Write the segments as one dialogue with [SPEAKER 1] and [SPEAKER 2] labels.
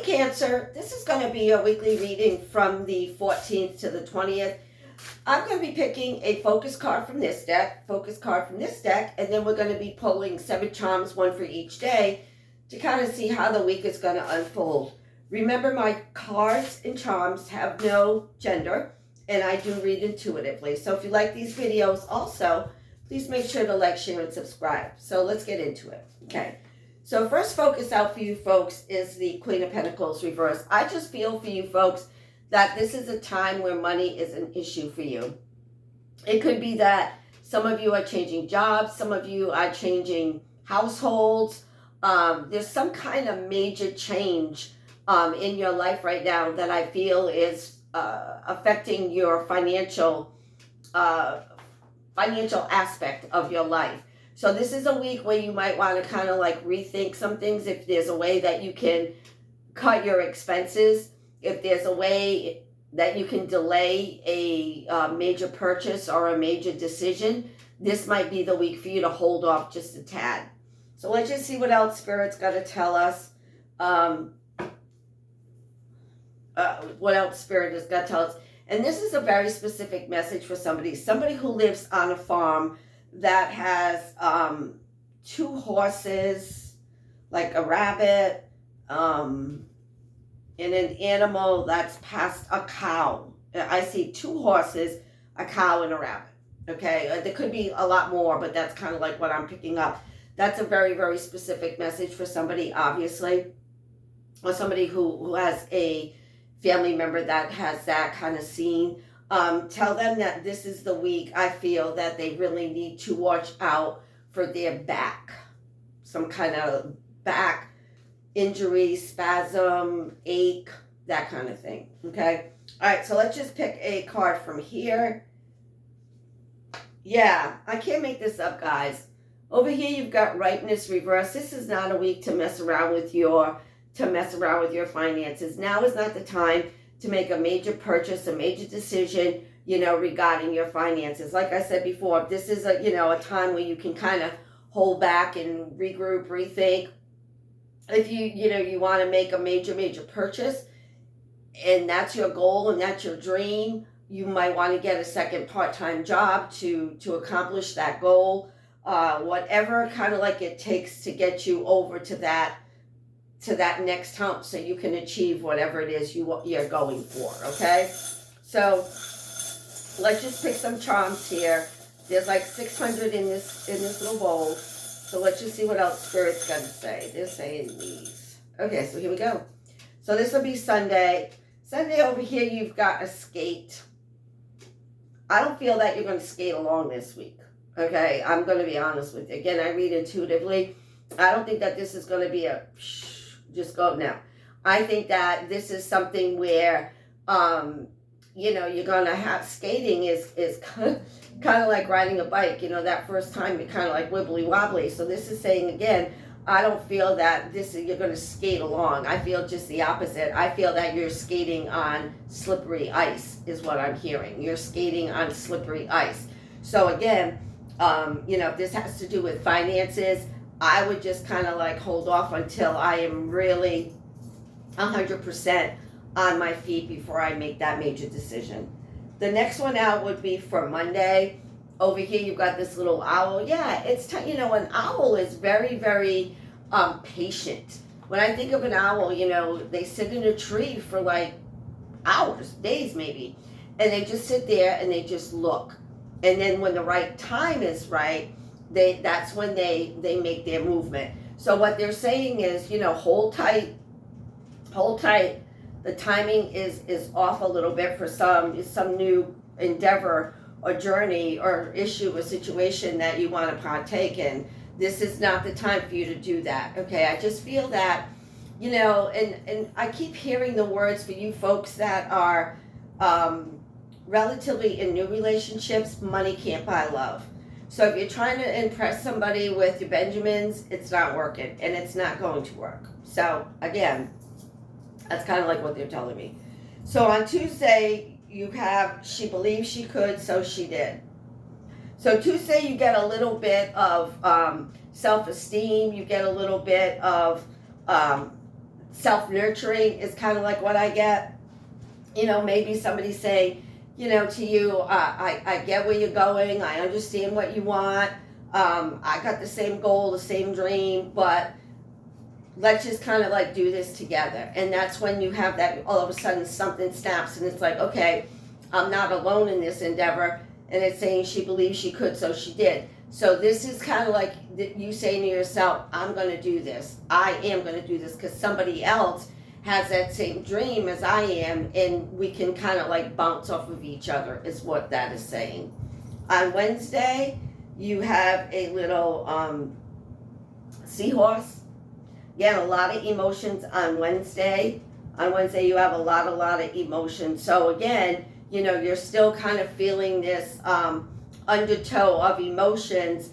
[SPEAKER 1] Cancer, this is going to be a weekly reading from the 14th to the 20th. I'm going to be picking a focus card from this deck, and then we're going to be pulling 7 charms, one for each day, to kind of see how the week is going to unfold. Remember, my cards and charms have no gender, and I do read intuitively. So if you like these videos also, please make sure to like, share, and subscribe. So let's get into it. Okay. So first focus out for you folks is the Queen of Pentacles reverse. I just feel for you folks that this is a time where money is an issue for you. It could be that some of you are changing jobs, some of you are changing households. There's some kind of major change in your life right now that I feel is affecting your financial aspect of your life. So this is a week where you might want to kind of like rethink some things. If there's a way that you can cut your expenses, if there's a way that you can delay a major purchase or a major decision, this might be the week for you to hold off just a tad. So let's just see what else Spirit's got to tell us. What else Spirit has got to tell us. And this is a very specific message for somebody who lives on a farm that has 2 horses, like a rabbit, and an animal that's past a cow. I see 2 horses, a cow, and a rabbit. Okay, there could be a lot more, but that's kind of like what I'm picking up. That's a very, very specific message for somebody, obviously, or somebody who has a family member that has that kind of scene. Tell them that this is the week I feel that they really need to watch out for their back. Some kind of back injury, spasm, ache, that kind of thing. Okay? All right, so let's just pick a card from here. Yeah, I can't make this up, guys. Over here you've got ripeness reverse. This is not a week to mess around with your finances. Now is not the time to make a major purchase, a major decision, regarding your finances. Like I said before, this is a time where you can kind of hold back and regroup, rethink. If you want to make a major purchase, and that's your goal and that's your dream, you might want to get a second part-time job to accomplish that goal. Whatever kind of like it takes to get you over to that next hump so you can achieve whatever it is you're going for, okay? So let's just pick some charms here. There's like 600 in this little bowl. So let's just see what else Spirit's got to say. They're saying these. Okay, so here we go. So this will be Sunday. Sunday over here you've got a skate. I don't feel that you're going to skate along this week, okay? I'm going to be honest with you. Again, I read intuitively. I don't think that this is going to be a just go now. I think that this is something where, you're going to have skating is kind of like riding a bike. That first time you're kind of like wibbly wobbly. So this is saying, again, I don't feel that you're going to skate along. I feel just the opposite. I feel that you're skating on slippery ice is what I'm hearing. You're skating on slippery ice. So again, if this has to do with finances, I would just kind of like hold off until I am really 100% on my feet before I make that major decision. The next one out would be for Monday. Over here you've got this little owl. Yeah, it's an owl is very, very patient. When I think of an owl, they sit in a tree for like hours, days maybe, and they just sit there and they just look. And then when the right time is right, that's when they make their movement. So what they're saying is, hold tight. The timing is off a little bit for some new endeavor or journey or issue or situation that you want to partake in. This is not the time for you to do that. Okay, I just feel that, and I keep hearing the words for you folks that are relatively in new relationships, money can't buy love. So if you're trying to impress somebody with your Benjamins, it's not working, and it's not going to work. So again, that's kind of like what they're telling me. So on Tuesday, you have, she believed she could, so she did. So Tuesday, you get a little bit of self-esteem. You get a little bit of self-nurturing is kind of like what I get. Maybe somebody say, to you, I get where you're going. I understand what you want. I got the same goal, the same dream, but let's just kind of like do this together. And that's when you have that, all of a sudden something snaps and it's like, okay, I'm not alone in this endeavor. And it's saying she believed she could, so she did. So this is kind of like you saying to yourself, I'm going to do this. I am going to do this because somebody else has that same dream as I am, and we can kind of like bounce off of each other is what that is saying. On Wednesday, you have a little seahorse. Again, a lot of emotions on Wednesday. On Wednesday, you have a lot of emotions. So again, you're still kind of feeling this undertow of emotions.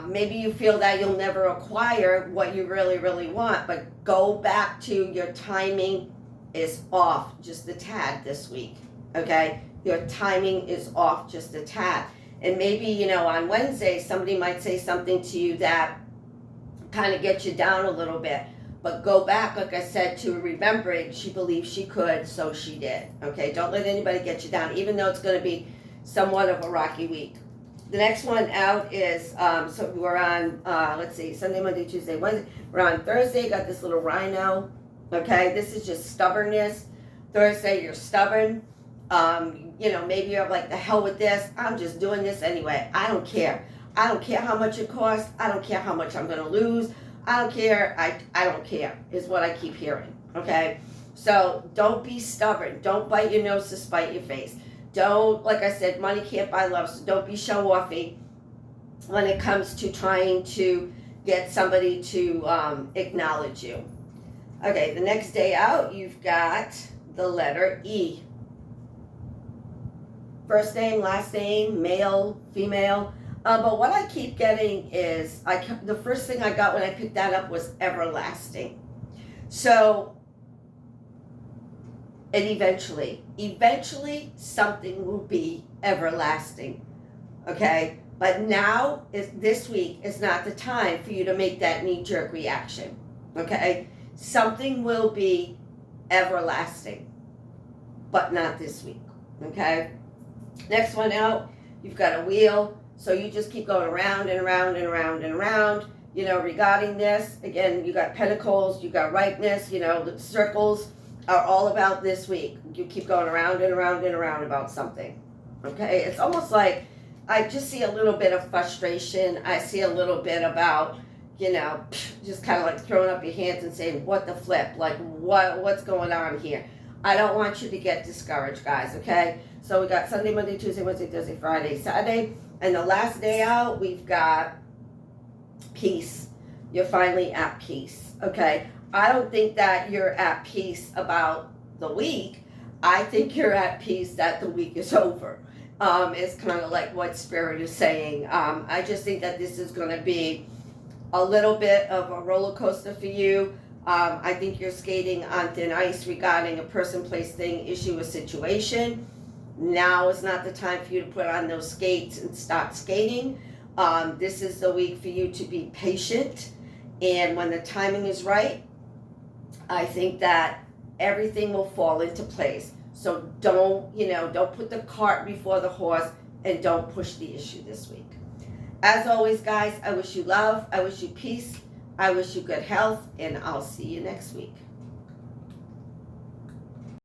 [SPEAKER 1] Maybe you feel that you'll never acquire what you really want, but go back to your timing is off just a tad this week, okay? Your timing is off just a tad. And maybe, on Wednesday, somebody might say something to you that kind of gets you down a little bit. But go back, like I said, to remembering she believed she could, so she did. Okay, don't let anybody get you down, even though it's going to be somewhat of a rocky week. The next one out is, so we're on, let's see, Sunday, Monday, Tuesday, Wednesday. We're on Thursday, got this little rhino. Okay, this is just stubbornness. Thursday, you're stubborn. Maybe you're like, the hell with this. I'm just doing this anyway. I don't care. I don't care how much it costs. I don't care how much I'm going to lose. I don't care. I don't care is what I keep hearing. Okay? So don't be stubborn. Don't bite your nose to spite your face. Don't, like I said, money can't buy love. So don't be show-offy when it comes to trying to get somebody to acknowledge you. Okay, the next day out, you've got the letter E. First name, last name, male, female. But what I keep getting is, the first thing I got when I picked that up was everlasting. So, and eventually something will be everlasting. Okay? But now, this week is not the time for you to make that knee-jerk reaction. Okay? Something will be everlasting. But not this week. Okay? Next one out, you've got a wheel. So you just keep going around and around and around and around, regarding this. Again, you got pentacles, you got ripeness, the circles are all about this week. You keep going around and around and around about something. Okay? It's almost like I just see a little bit of frustration. I see a little bit about, just kind of like throwing up your hands and saying, what the flip? Like, what's going on here? I don't want you to get discouraged, guys, okay? So we got Sunday, Monday, Tuesday, Wednesday, Thursday, Friday, Saturday. And the last day out, we've got peace. You're finally at peace, okay? I don't think that you're at peace about the week. I think you're at peace that the week is over. It's kind of like what Spirit is saying. I just think that this is going to be a little bit of a roller coaster for you. I think you're skating on thin ice regarding a person, place, thing, issue, or situation. Now is not the time for you to put on those skates and start skating. This is the week for you to be patient. And when the timing is right, I think that everything will fall into place. So don't put the cart before the horse and don't push the issue this week. As always, guys, I wish you love. I wish you peace. I wish you good health. And I'll see you next week.